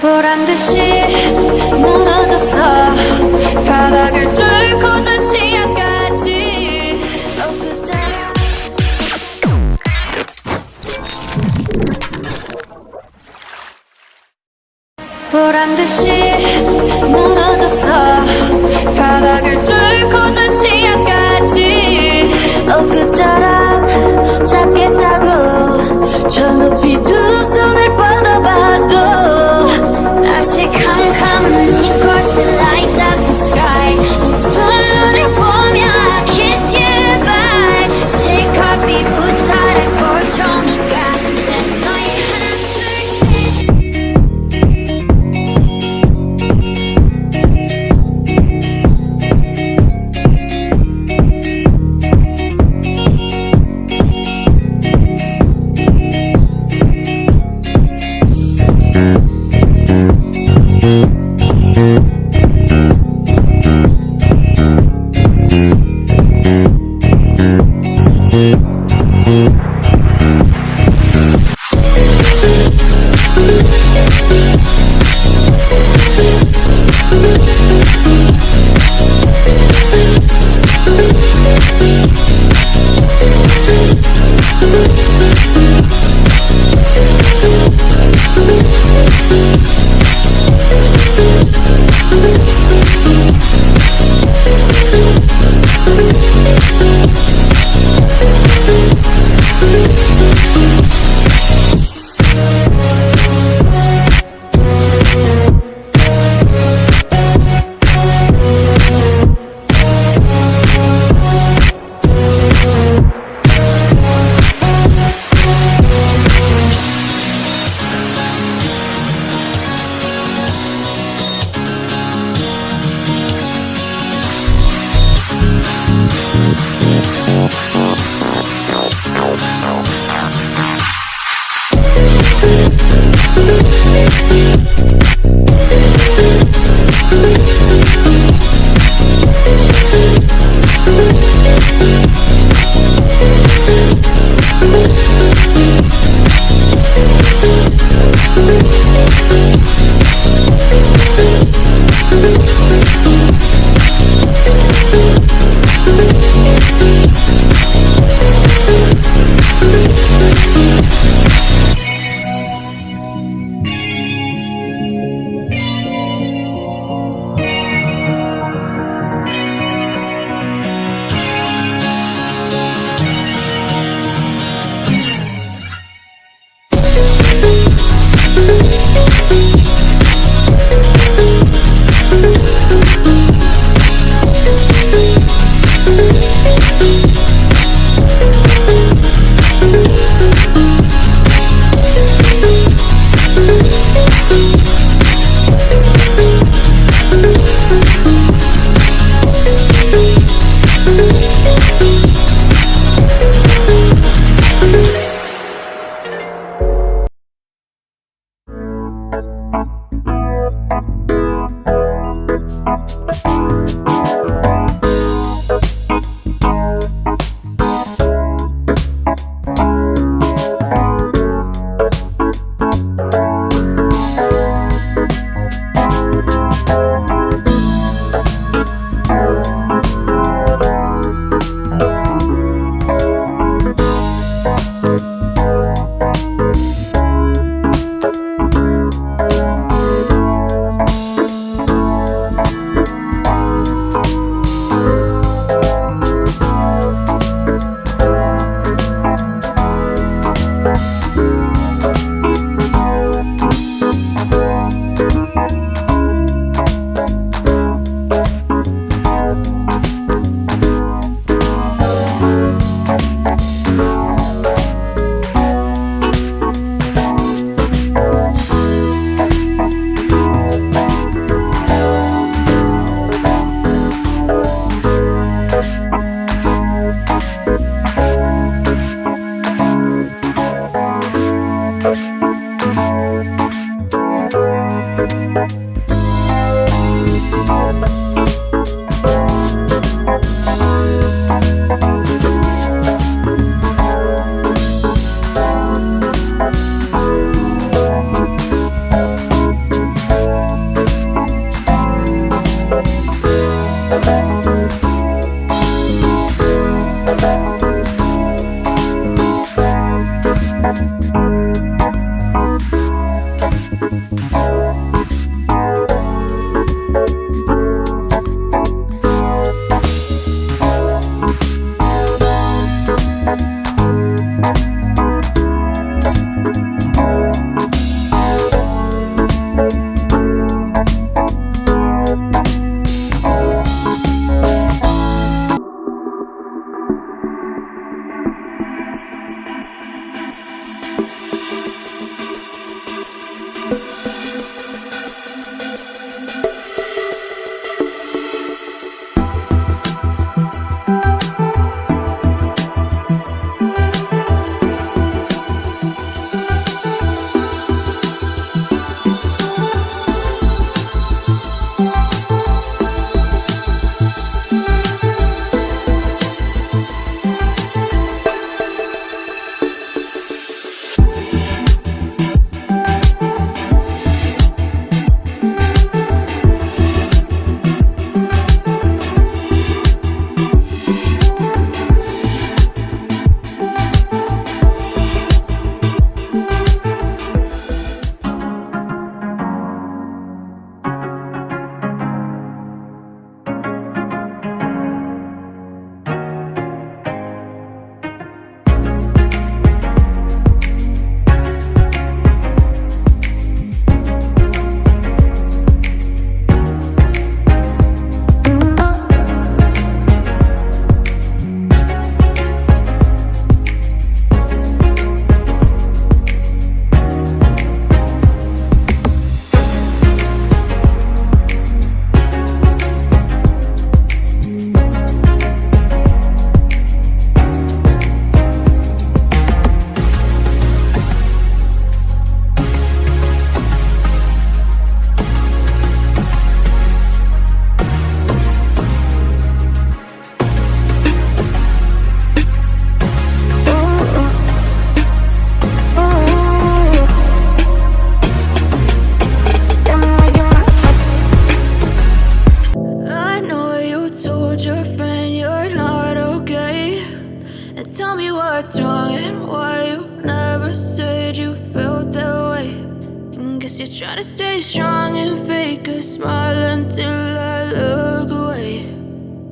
보란듯이 무너졌어. 바닥을 뚫고 저 지하까지. 보란듯이 무너졌어. 바닥을 뚫고 저 지하까지. 엊그처럼 잡겠다고 저 높이 두 손을 뻗어봐도 다시 캄캄한 이곳을 light up the sky. 두 눈을 보며 I kiss you bye. 실컷 비부사를 골종이가 이제 너의 하나 둘 stay strong and fake a smile until I look away.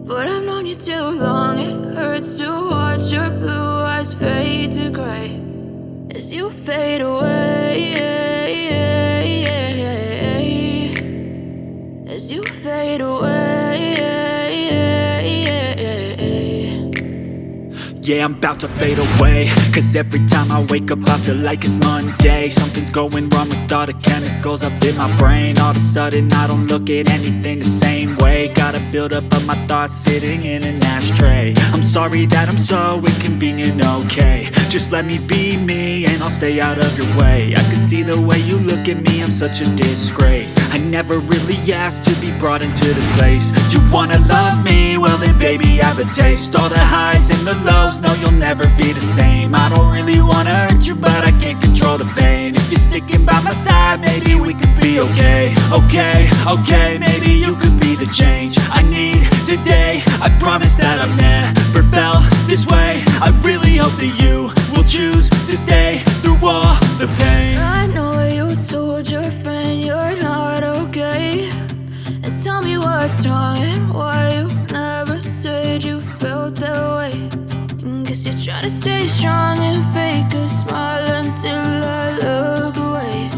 But I've known you too long, it hurts to watch your blue eyes fade to gray as you fade away, as you fade away. Yeah, I'm about to fade away, cause every time I wake up I feel like it's Monday. Something's going wrong with all the chemicals up in my brain. All of a sudden I don't look at anything the same way. Got a buildup of my thoughts sitting in an ashtray. I'm sorry that I'm so inconvenient, okay. Just let me be me and I'll stay out of your way. I can see the way you look at me, I'm such a disgrace. I never really asked to be brought into this place. You wanna love me? Well then baby I have a taste. All the highs and the lows, no you'll never be the same. I don't really wanna hurt you but I can't control the pain. If you're sticking by my side maybe we could be okay. Okay, maybe you could be the change I need today. I promise that I've never felt this way. I really hope that you will choose to stay through all the pain. I know you told your friend you're not okay, and tell me what's wrong and why you never said you felt that way. Guess you're trying to stay strong and fake a smile until I look away.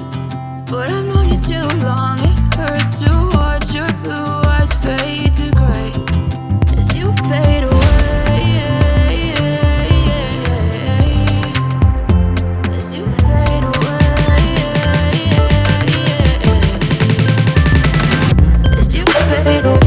But I've known you too long, it hurts to watch your blue eyes fade to gray as you fade away. As you fade away. As you fade away.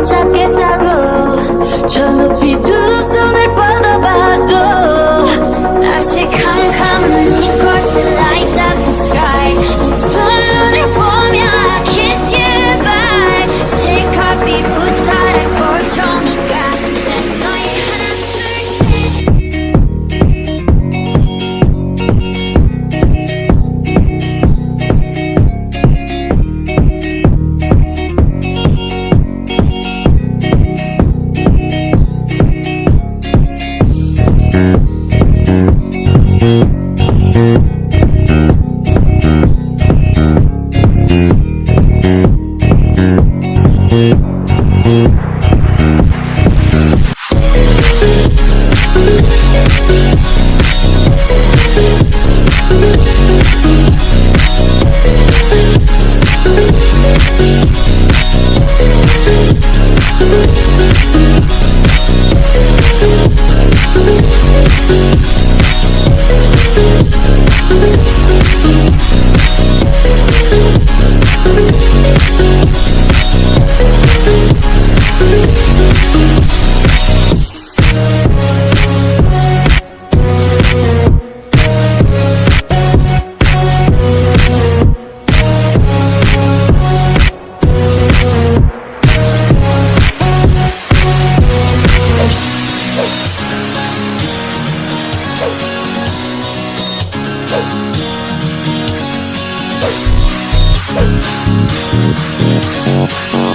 잡겠다고 저 높이 두 손을 뻗어봐도 다시 캄캄한 이곳에 light up the sky 두 눈을 보며 I kiss you bye 실컷 비부사를 골종이 같은 너의 하나 Oh,